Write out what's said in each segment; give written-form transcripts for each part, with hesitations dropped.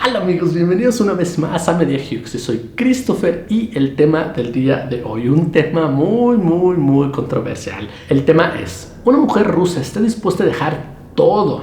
Hola amigos, bienvenidos una vez más a Media Hughes. Yo soy Christopher y el tema del día de hoy, un tema muy controversial. El tema es, ¿una mujer rusa está dispuesta a dejar todo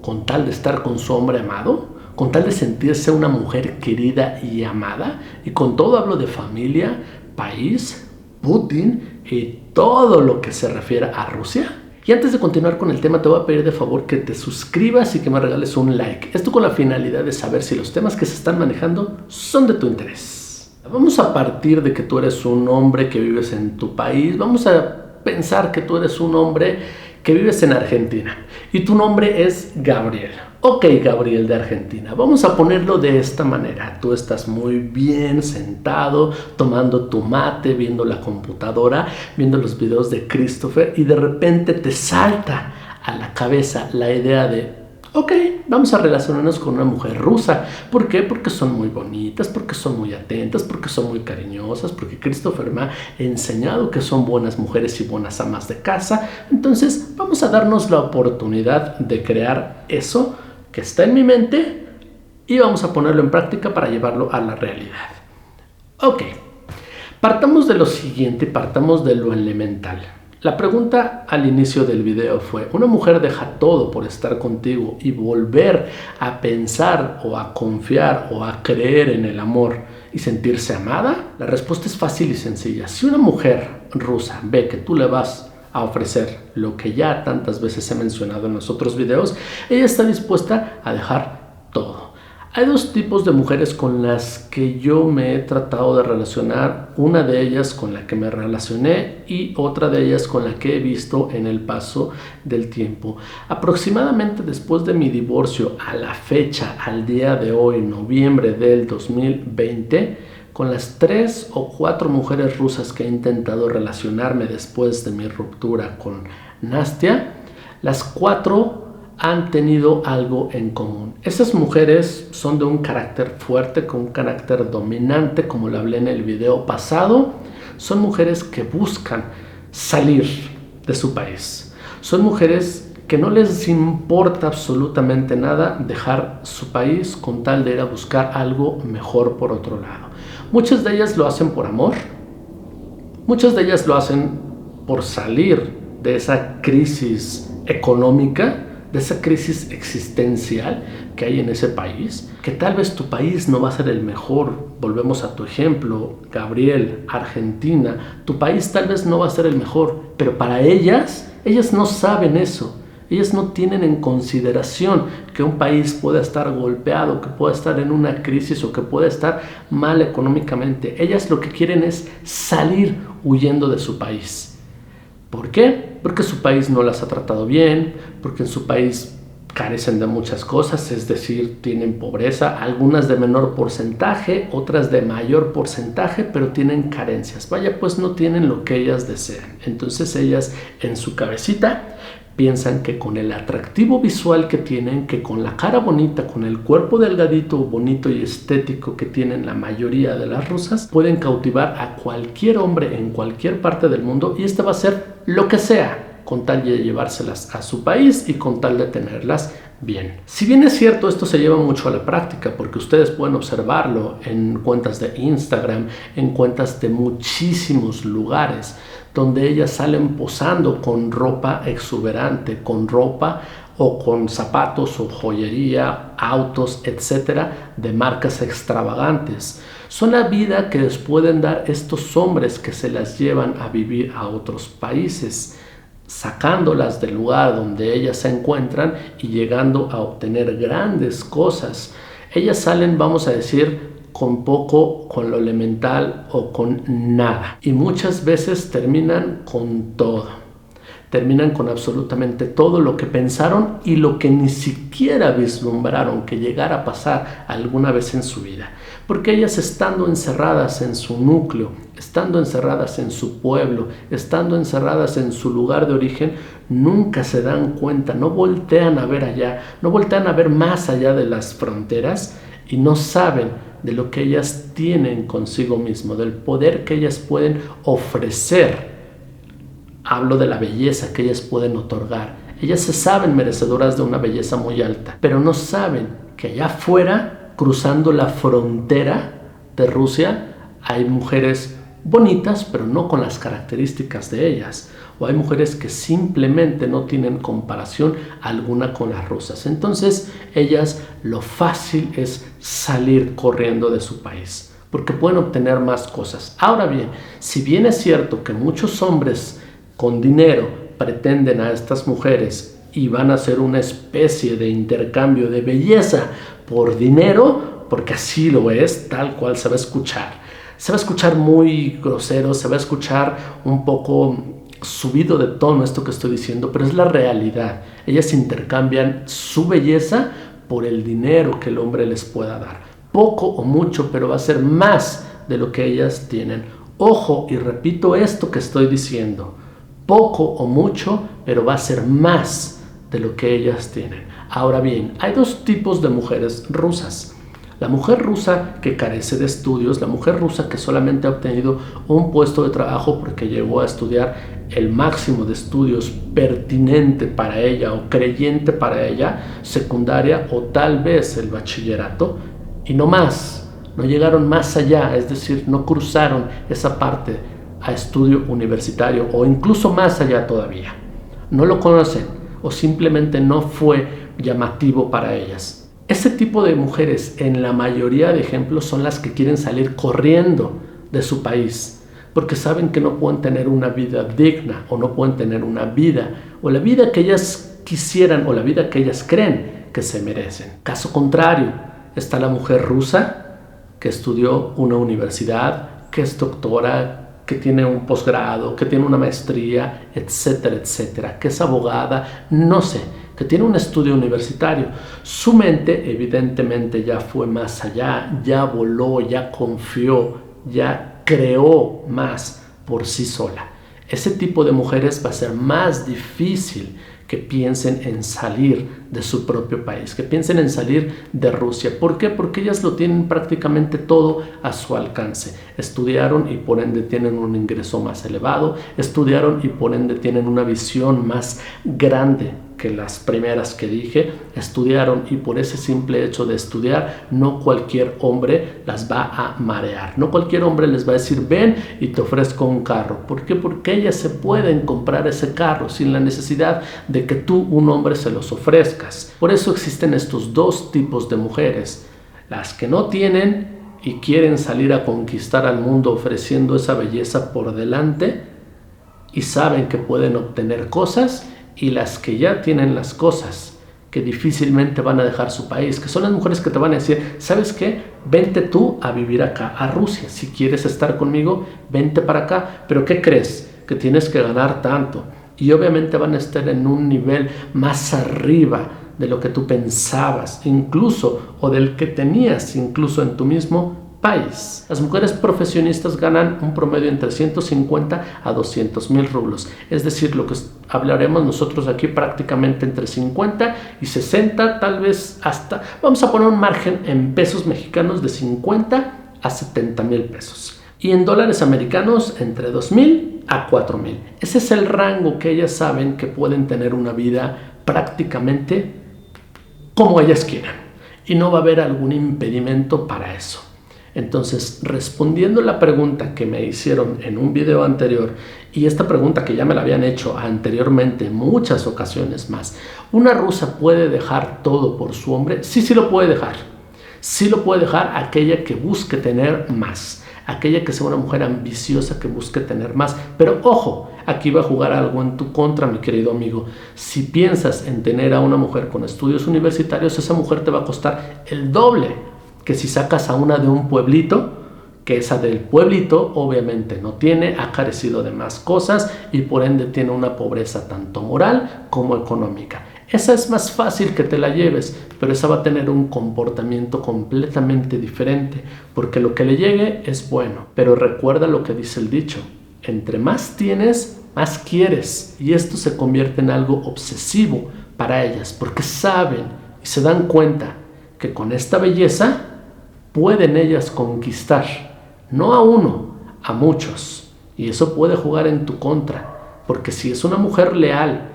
con tal de estar con su hombre amado? ¿Con tal de sentirse una mujer querida y amada? Y con todo hablo de familia, país, Putin y todo lo que se refiere a Rusia. Y antes de continuar con el tema, te voy a pedir de favor que te suscribas y que me regales un like. Esto con la finalidad de saber si los temas que se están manejando son de tu interés. Vamos a partir de que tú eres un hombre que vives en tu país. Vamos a pensar que tú eres un hombre que vives en Argentina y tu nombre es Gabriel. Ok, Gabriel de Argentina, vamos a ponerlo de esta manera. Tú estás muy bien sentado, tomando tu mate, viendo la computadora, viendo los videos de Christopher y de repente te salta a la cabeza la idea de ok, vamos a relacionarnos con una mujer rusa. ¿Por qué? Porque son muy bonitas, porque son muy atentas, porque son muy cariñosas, porque Christopher me ha enseñado que son buenas mujeres y buenas amas de casa. Entonces vamos a darnos la oportunidad de crear eso que está en mi mente y vamos a ponerlo en práctica para llevarlo a la realidad. Ok, partamos de lo siguiente, partamos de lo elemental. La pregunta al inicio del video fue, ¿una mujer deja todo por estar contigo y volver a pensar o a confiar o a creer en el amor y sentirse amada? La respuesta es fácil y sencilla. Si una mujer rusa ve que tú le vas a ofrecer lo que ya tantas veces he mencionado en los otros videos, ella está dispuesta a dejar todo. Hay dos tipos de mujeres con las que yo me he tratado de relacionar, una de ellas con la que me relacioné y otra de ellas con la que he visto en el paso del tiempo. Aproximadamente después de mi divorcio a la fecha, al día de hoy, noviembre del 2020, con las 3 o 4 mujeres rusas que he intentado relacionarme después de mi ruptura con Nastia, las 4 han tenido algo en común. Esas mujeres son de un carácter fuerte, con un carácter dominante, como lo hablé en el video pasado. Son mujeres que buscan salir de su país. Son mujeres que no les importa absolutamente nada dejar su país con tal de ir a buscar algo mejor por otro lado. Muchas de ellas lo hacen por amor. Muchas de ellas lo hacen por salir de esa crisis económica, de esa crisis existencial que hay en ese país, que tal vez tu país no va a ser el mejor. Volvemos a tu ejemplo, Gabriel, Argentina. Tu país tal vez no va a ser el mejor, pero para ellas no saben eso. Ellas no tienen en consideración que un país pueda estar golpeado, que pueda estar en una crisis o que pueda estar mal económicamente. Ellas lo que quieren es salir huyendo de su país. ¿Por qué? Porque su país no las ha tratado bien, porque en su país carecen de muchas cosas, es decir, tienen pobreza, algunas de menor porcentaje, otras de mayor porcentaje, pero tienen carencias. Vaya, pues no tienen lo que ellas desean. Entonces ellas en su cabecita piensan que con el atractivo visual que tienen, que con la cara bonita, con el cuerpo delgadito, bonito y estético que tienen la mayoría de las rusas, pueden cautivar a cualquier hombre en cualquier parte del mundo y este va a ser lo que sea, con tal de llevárselas a su país y con tal de tenerlas bien. Si bien es cierto, esto se lleva mucho a la práctica porque ustedes pueden observarlo en cuentas de Instagram, en cuentas de muchísimos lugares donde ellas salen posando con ropa exuberante, con ropa o con zapatos o joyería, autos, etcétera, de marcas extravagantes. Son la vida que les pueden dar estos hombres que se las llevan a vivir a otros países, sacándolas del lugar donde ellas se encuentran y llegando a obtener grandes cosas. Ellas salen, vamos a decir, con poco, con lo elemental o con nada. Y muchas veces terminan con todo. Terminan con absolutamente todo lo que pensaron y lo que ni siquiera vislumbraron que llegara a pasar alguna vez en su vida. Porque ellas estando encerradas en su núcleo, estando encerradas en su pueblo, estando encerradas en su lugar de origen, nunca se dan cuenta, no voltean a ver allá, no voltean a ver más allá de las fronteras y no saben de lo que ellas tienen consigo mismo, del poder que ellas pueden ofrecer. Hablo de la belleza que ellas pueden otorgar. Ellas se saben merecedoras de una belleza muy alta, pero no saben que allá afuera cruzando la frontera de Rusia hay mujeres bonitas, pero no con las características de ellas. O hay mujeres que simplemente no tienen comparación alguna con las rusas. Entonces, ellas lo fácil es salir corriendo de su país, porque pueden obtener más cosas. Ahora bien, si bien es cierto que muchos hombres con dinero pretenden a estas mujeres y van a hacer una especie de intercambio de belleza por dinero, porque así lo es, tal cual se va a escuchar. Se va a escuchar muy grosero, se va a escuchar un poco subido de tono esto que estoy diciendo, pero es la realidad. Ellas intercambian su belleza por el dinero que el hombre les pueda dar. Poco o mucho, pero va a ser más de lo que ellas tienen. Ojo, y repito esto que estoy diciendo. Poco o mucho, pero va a ser más de lo que ellas tienen. Ahora bien, hay dos tipos de mujeres rusas. La mujer rusa que carece de estudios, la mujer rusa que solamente ha obtenido un puesto de trabajo porque llegó a estudiar el máximo de estudios pertinente para ella o creyente para ella, secundaria o tal vez el bachillerato, y no más, no llegaron más allá, es decir, no cruzaron esa parte a estudio universitario o incluso más allá todavía. No lo conocen o simplemente no fue llamativo para ellas. Ese tipo de mujeres, en la mayoría de ejemplos, son las que quieren salir corriendo de su país, porque saben que no pueden tener una vida digna o no pueden tener una vida o la vida que ellas quisieran o la vida que ellas creen que se merecen. Caso contrario, está la mujer rusa que estudió una universidad, que es doctora, que tiene un posgrado, que tiene una maestría, etcétera, etcétera, que es abogada, no sé, que tiene un estudio universitario. Su mente evidentemente ya fue más allá, ya voló, ya confió, ya creó más por sí sola. Ese tipo de mujeres va a ser más difícil que piensen en salir de su propio país, que piensen en salir de Rusia. ¿Por qué? Porque ellas lo tienen prácticamente todo a su alcance. Estudiaron y por ende tienen un ingreso más elevado, estudiaron y por ende tienen una visión más grande que las primeras que dije, estudiaron y por ese simple hecho de estudiar, no cualquier hombre las va a marear, no cualquier hombre les va a decir ven y te ofrezco un carro. ¿Por qué? Porque ellas se pueden comprar ese carro sin la necesidad de que tú, un hombre, se los ofrezcas. Por eso existen estos dos tipos de mujeres, las que no tienen y quieren salir a conquistar al mundo ofreciendo esa belleza por delante y saben que pueden obtener cosas, y las que ya tienen las cosas, que difícilmente van a dejar su país, que son las mujeres que te van a decir, ¿sabes qué? Vente tú a vivir acá, a Rusia, si quieres estar conmigo, vente para acá, pero ¿qué crees? Que tienes que ganar tanto, y obviamente van a estar en un nivel más arriba de lo que tú pensabas, incluso, o del que tenías incluso en tu mismo país. Las mujeres profesionistas ganan un promedio entre 150 a 200 mil rublos, es decir, lo que hablaremos nosotros aquí prácticamente entre 50 y 60, tal vez hasta, vamos a poner un margen en pesos mexicanos de 50 a 70 mil pesos. Y en dólares americanos entre 2,000 a 4,000. Ese es el rango que ellas saben que pueden tener una vida prácticamente como ellas quieran. Y no va a haber algún impedimento para eso. Entonces, respondiendo la pregunta que me hicieron en un video anterior, y esta pregunta que ya me la habían hecho anteriormente en muchas ocasiones más, ¿una rusa puede dejar todo por su hombre? Sí, sí lo puede dejar. Sí lo puede dejar aquella que busque tener más, aquella que sea una mujer ambiciosa que busque tener más. Pero ojo, aquí va a jugar algo en tu contra, mi querido amigo. Si piensas en tener a una mujer con estudios universitarios, esa mujer te va a costar el doble que si sacas a una de un pueblito, que esa del pueblito obviamente no tiene, ha carecido de más cosas y por ende tiene una pobreza tanto moral como económica. Esa es más fácil que te la lleves, pero esa va a tener un comportamiento completamente diferente, porque lo que le llegue es bueno. Pero recuerda lo que dice el dicho, entre más tienes, más quieres, y esto se convierte en algo obsesivo para ellas, porque saben y se dan cuenta que con esta belleza pueden ellas conquistar, no a uno, a muchos. Y eso puede jugar en tu contra, porque si es una mujer leal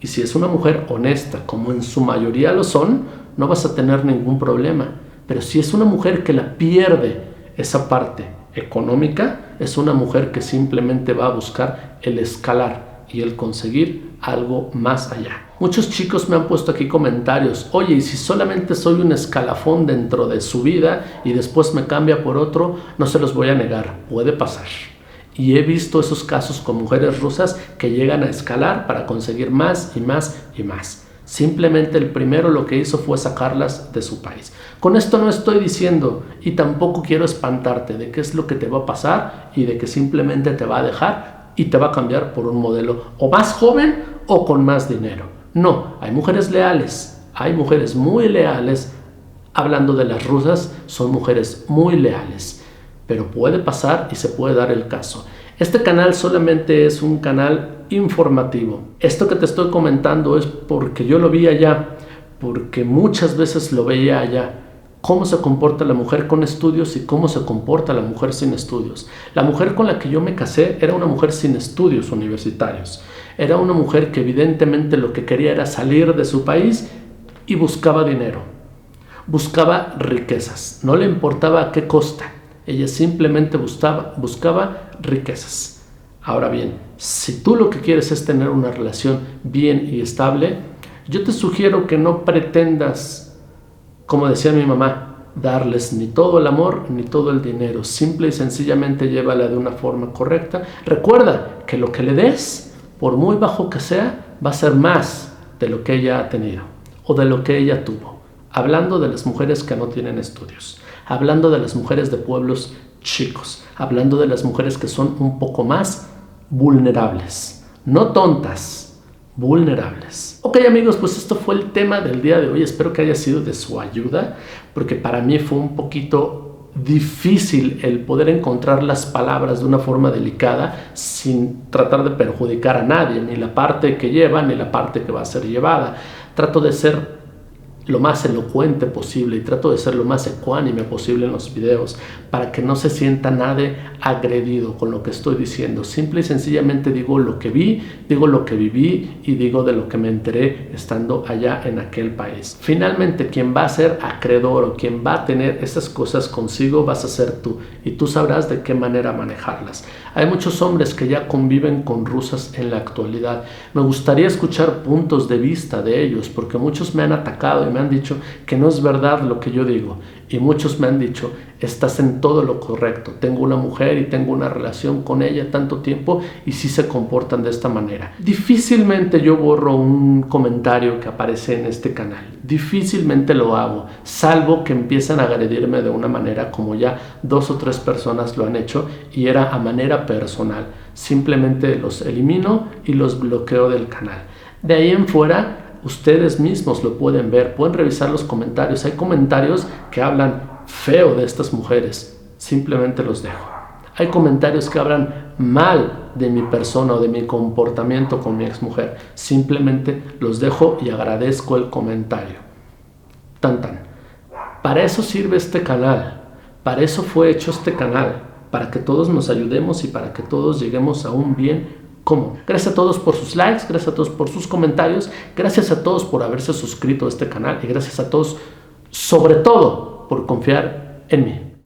y si es una mujer honesta, como en su mayoría lo son, no vas a tener ningún problema. Pero si es una mujer que la pierde esa parte económica, es una mujer que simplemente va a buscar el escalar y el conseguir algo más allá. Muchos chicos me han puesto aquí comentarios: oye, y si solamente soy un escalafón dentro de su vida y después me cambia por otro, no se los voy a negar, puede pasar. Y he visto esos casos con mujeres rusas que llegan a escalar para conseguir más y más y más. Simplemente el primero lo que hizo fue sacarlas de su país. Con esto no estoy diciendo, y tampoco quiero espantarte de qué es lo que te va a pasar y de que simplemente te va a dejar y te va a cambiar por un modelo o más joven o con más dinero. No, hay mujeres leales, hay mujeres muy leales. Hablando de las rusas, son mujeres muy leales. Pero puede pasar y se puede dar el caso. Este canal solamente es un canal informativo. Esto que te estoy comentando es porque yo lo vi allá, porque muchas veces lo veía allá. Cómo se comporta la mujer con estudios y cómo se comporta la mujer sin estudios. La mujer con la que yo me casé era una mujer sin estudios universitarios. Era una mujer que evidentemente lo que quería era salir de su país y buscaba dinero. Buscaba riquezas. No le importaba a qué costa. Ella simplemente buscaba riquezas. Ahora bien, si tú lo que quieres es tener una relación bien y estable, yo te sugiero que no pretendas, como decía mi mamá, darles ni todo el amor ni todo el dinero. Simple y sencillamente llévala de una forma correcta. Recuerda que lo que le des, por muy bajo que sea, va a ser más de lo que ella ha tenido o de lo que ella tuvo. Hablando de las mujeres que no tienen estudios. Hablando de las mujeres de pueblos chicos, hablando de las mujeres que son un poco más vulnerables, no tontas, vulnerables. Ok amigos, pues esto fue el tema del día de hoy. Espero que haya sido de su ayuda, porque para mí fue un poquito difícil el poder encontrar las palabras de una forma delicada sin tratar de perjudicar a nadie, ni la parte que lleva ni la parte que va a ser llevada. Trato de ser lo más elocuente posible y trato de ser lo más ecuánime posible en los videos para que no se sienta nadie agredido con lo que estoy diciendo. Simple y sencillamente digo lo que vi, digo lo que viví y digo de lo que me enteré estando allá en aquel país. Finalmente, quien va a ser acreedor o quien va a tener esas cosas consigo vas a ser tú, y tú sabrás de qué manera manejarlas. Hay muchos hombres que ya conviven con rusas en la actualidad. Me gustaría escuchar puntos de vista de ellos, porque muchos me han atacado y me han dicho que no es verdad lo que yo digo, y muchos me han dicho: estás en todo lo correcto, tengo una mujer y tengo una relación con ella tanto tiempo y sí se comportan de esta manera. Difícilmente yo borro un comentario que aparece en este canal, difícilmente lo hago, salvo que empiezan a agredirme de una manera como ya 2 o 3 personas lo han hecho y era a manera personal. Simplemente los elimino y los bloqueo del canal. De ahí en fuera, ustedes mismos lo pueden ver, pueden revisar los comentarios. Hay comentarios que hablan feo de estas mujeres, simplemente los dejo. Hay comentarios que hablan mal de mi persona o de mi comportamiento con mi exmujer, simplemente los dejo y agradezco el comentario. Tan tan. Para eso sirve este canal, para eso fue hecho este canal, para que todos nos ayudemos y para que todos lleguemos a un bien común. Gracias a todos por sus likes, gracias a todos por sus comentarios, gracias a todos por haberse suscrito a este canal y gracias a todos, sobre todo, por confiar en mí.